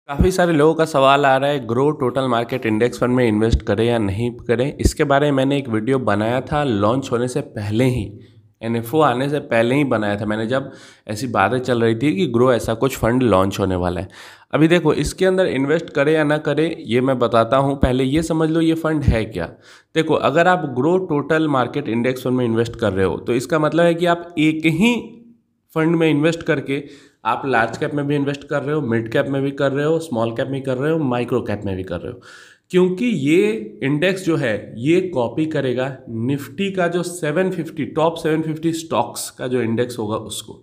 काफ़ी सारे लोगों का सवाल आ रहा है grow total market index fund में इन्वेस्ट करें या नहीं करें। इसके बारे में मैंने एक वीडियो बनाया था लॉन्च होने से पहले ही, एनएफओ आने से पहले ही बनाया था मैंने, जब ऐसी बातें चल रही थी कि ग्रो ऐसा कुछ फंड लॉन्च होने वाला है। अभी देखो, इसके अंदर इन्वेस्ट करें या ना करें ये मैं बताता हूँ। पहले ये समझ लो ये फंड है क्या। देखो, अगर आप grow total market index fund में इन्वेस्ट कर रहे हो तो इसका मतलब है कि आप एक ही फंड में इन्वेस्ट करके आप लार्ज कैप में भी इन्वेस्ट कर रहे हो, मिड कैप में भी कर रहे हो, स्मॉल कैप में कर रहे हो, माइक्रो कैप में भी कर रहे हो। क्योंकि ये इंडेक्स जो है ये कॉपी करेगा निफ्टी का जो 750 टॉप 750 स्टॉक्स का जो इंडेक्स होगा उसको।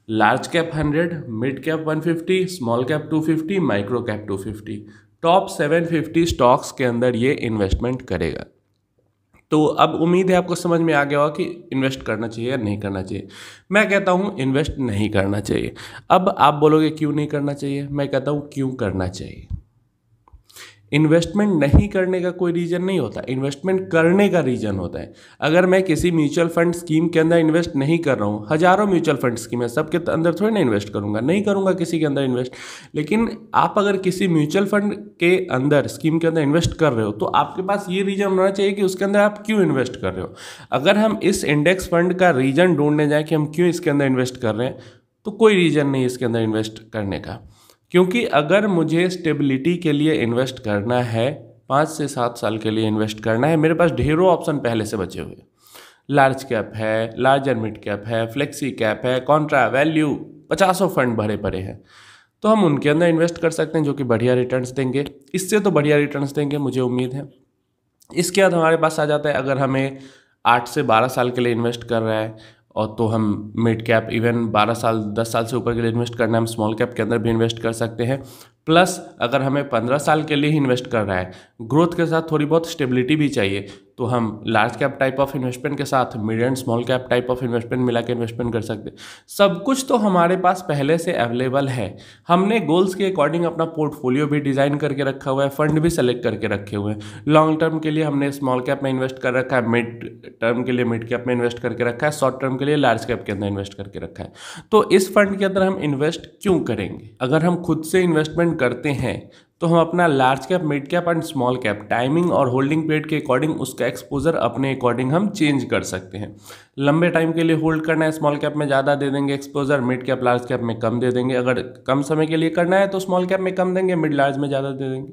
Large cap 100, mid cap 150, small cap 250, micro cap 250, top 750 stocks के अंदर ये इन्वेस्टमेंट करेगा। तो अब उम्मीद है आपको समझ में आ गया होगा कि इन्वेस्ट करना चाहिए या नहीं करना चाहिए। मैं कहता हूँ इन्वेस्ट नहीं करना चाहिए। अब आप बोलोगे क्यों नहीं करना चाहिए, मैं कहता हूँ क्यों करना चाहिए। इन्वेस्टमेंट नहीं करने का कोई रीज़न नहीं होता, इन्वेस्टमेंट करने का रीज़न होता है। अगर मैं किसी म्यूचुअल फंड स्कीम के अंदर इन्वेस्ट नहीं कर रहा हूँ, हज़ारों म्यूचुअल फंड स्कीम है, सबके अंदर थोड़ी ना इन्वेस्ट करूँगा, नहीं करूँगा किसी के अंदर इन्वेस्ट। लेकिन आप अगर किसी म्यूचुअल फंड के अंदर स्कीम के अंदर इन्वेस्ट कर रहे हो तो आपके पास ये रीज़न होना चाहिए कि उसके अंदर आप क्यों इन्वेस्ट कर रहे हो। अगर हम इस इंडेक्स फंड का रीज़न ढूंढने जाए कि हम क्यों इसके अंदर इन्वेस्ट कर रहे हैं, तो कोई रीज़न नहीं इसके अंदर इन्वेस्ट करने का। क्योंकि अगर मुझे स्टेबिलिटी के लिए इन्वेस्ट करना है, 5 से 7 साल के लिए इन्वेस्ट करना है, मेरे पास ढेरों ऑप्शन पहले से बचे हुए। लार्ज कैप है, लार्जर मिड कैप है, फ्लेक्सी कैप है, कॉन्ट्रा वैल्यू, 50 फंड भरे पड़े हैं। तो हम उनके अंदर इन्वेस्ट कर सकते हैं जो कि बढ़िया रिटर्न्स देंगे, इससे तो बढ़िया रिटर्न्स देंगे मुझे उम्मीद है। इसके बाद हमारे पास आ जाता है, अगर हमें 8 से 12 साल के लिए इन्वेस्ट कर रहा है और तो हम मिड कैप इवन 12 साल 10 साल से ऊपर के लिए इन्वेस्ट करना है, हम स्मॉल कैप के अंदर भी इन्वेस्ट कर सकते हैं। प्लस अगर हमें 15 साल के लिए ही इन्वेस्ट कर रहा है, ग्रोथ के साथ थोड़ी बहुत स्टेबिलिटी भी चाहिए, तो हम large cap type of investment के साथ mid and small cap type of investment मिला के इन्वेस्टमेंट कर सकते हैं। सब कुछ तो हमारे पास पहले से अवेलेबल है। हमने गोल्स के अकॉर्डिंग अपना पोर्टफोलियो भी डिज़ाइन करके रखा हुआ है, फंड भी सेलेक्ट करके रखे हुए हैं। लॉन्ग टर्म के लिए हमने स्मॉल कैप में इन्वेस्ट कर रखा है, मिड टर्म के लिए मिड कैप में इन्वेस्ट करके रखा है, शॉर्ट टर्म के लिए लार्ज कैप के अंदर इन्वेस्ट करके रखा है। तो इस फंड के अंदर हम इन्वेस्ट क्यों करेंगे? अगर हम खुद से इन्वेस्टमेंट करते हैं तो हम अपना large cap, mid cap and small cap timing और होल्डिंग पीरियड के अकॉर्डिंग उसका एक्सपोजर अपने अकॉर्डिंग हम चेंज कर सकते हैं। लंबे टाइम के लिए होल्ड करना है, स्मॉल कैप में ज़्यादा दे देंगे exposure, mid cap large cap में कम दे देंगे। अगर कम समय के लिए करना है तो स्मॉल कैप में कम देंगे, मिड लार्ज में ज़्यादा दे देंगे।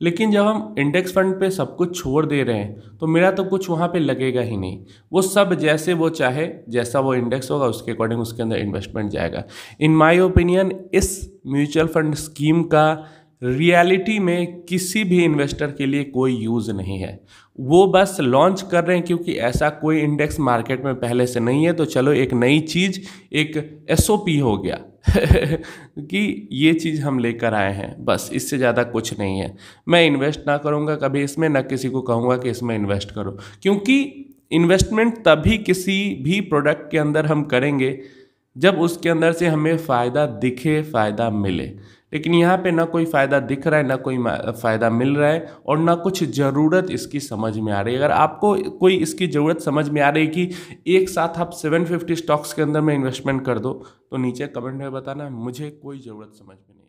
लेकिन जब हम इंडेक्स फंड पे सब कुछ छोड़ दे रहे हैं तो मेरा तो कुछ वहाँ पे लगेगा ही नहीं। वो सब जैसे वो चाहे, जैसा वो इंडेक्स होगा उसके अकॉर्डिंग उसके अंदर इन्वेस्टमेंट जाएगा। इन माय ओपिनियन इस म्यूचुअल फंड स्कीम का रियलिटी में किसी भी इन्वेस्टर के लिए कोई यूज़ नहीं है। वो बस लॉन्च कर रहे हैं क्योंकि ऐसा कोई इंडेक्स मार्केट में पहले से नहीं है, तो चलो एक नई चीज़, एक एसओपी हो गया कि ये चीज़ हम लेकर आए हैं, बस इससे ज़्यादा कुछ नहीं है। मैं इन्वेस्ट ना करूँगा कभी इसमें, ना किसी को कहूँगा कि इसमें इन्वेस्ट करो, क्योंकि इन्वेस्टमेंट तभी किसी भी प्रोडक्ट के अंदर हम करेंगे जब उसके अंदर से हमें फ़ायदा दिखे, फ़ायदा मिले। लेकिन यहाँ पे ना कोई फ़ायदा दिख रहा है, ना कोई फ़ायदा मिल रहा है, और ना कुछ ज़रूरत इसकी समझ में आ रही है। अगर आपको कोई इसकी ज़रूरत समझ में आ रही है कि एक साथ आप 750 स्टॉक्स के अंदर में इन्वेस्टमेंट कर दो, तो नीचे कमेंट में बताना, मुझे कोई ज़रूरत समझ में नहीं।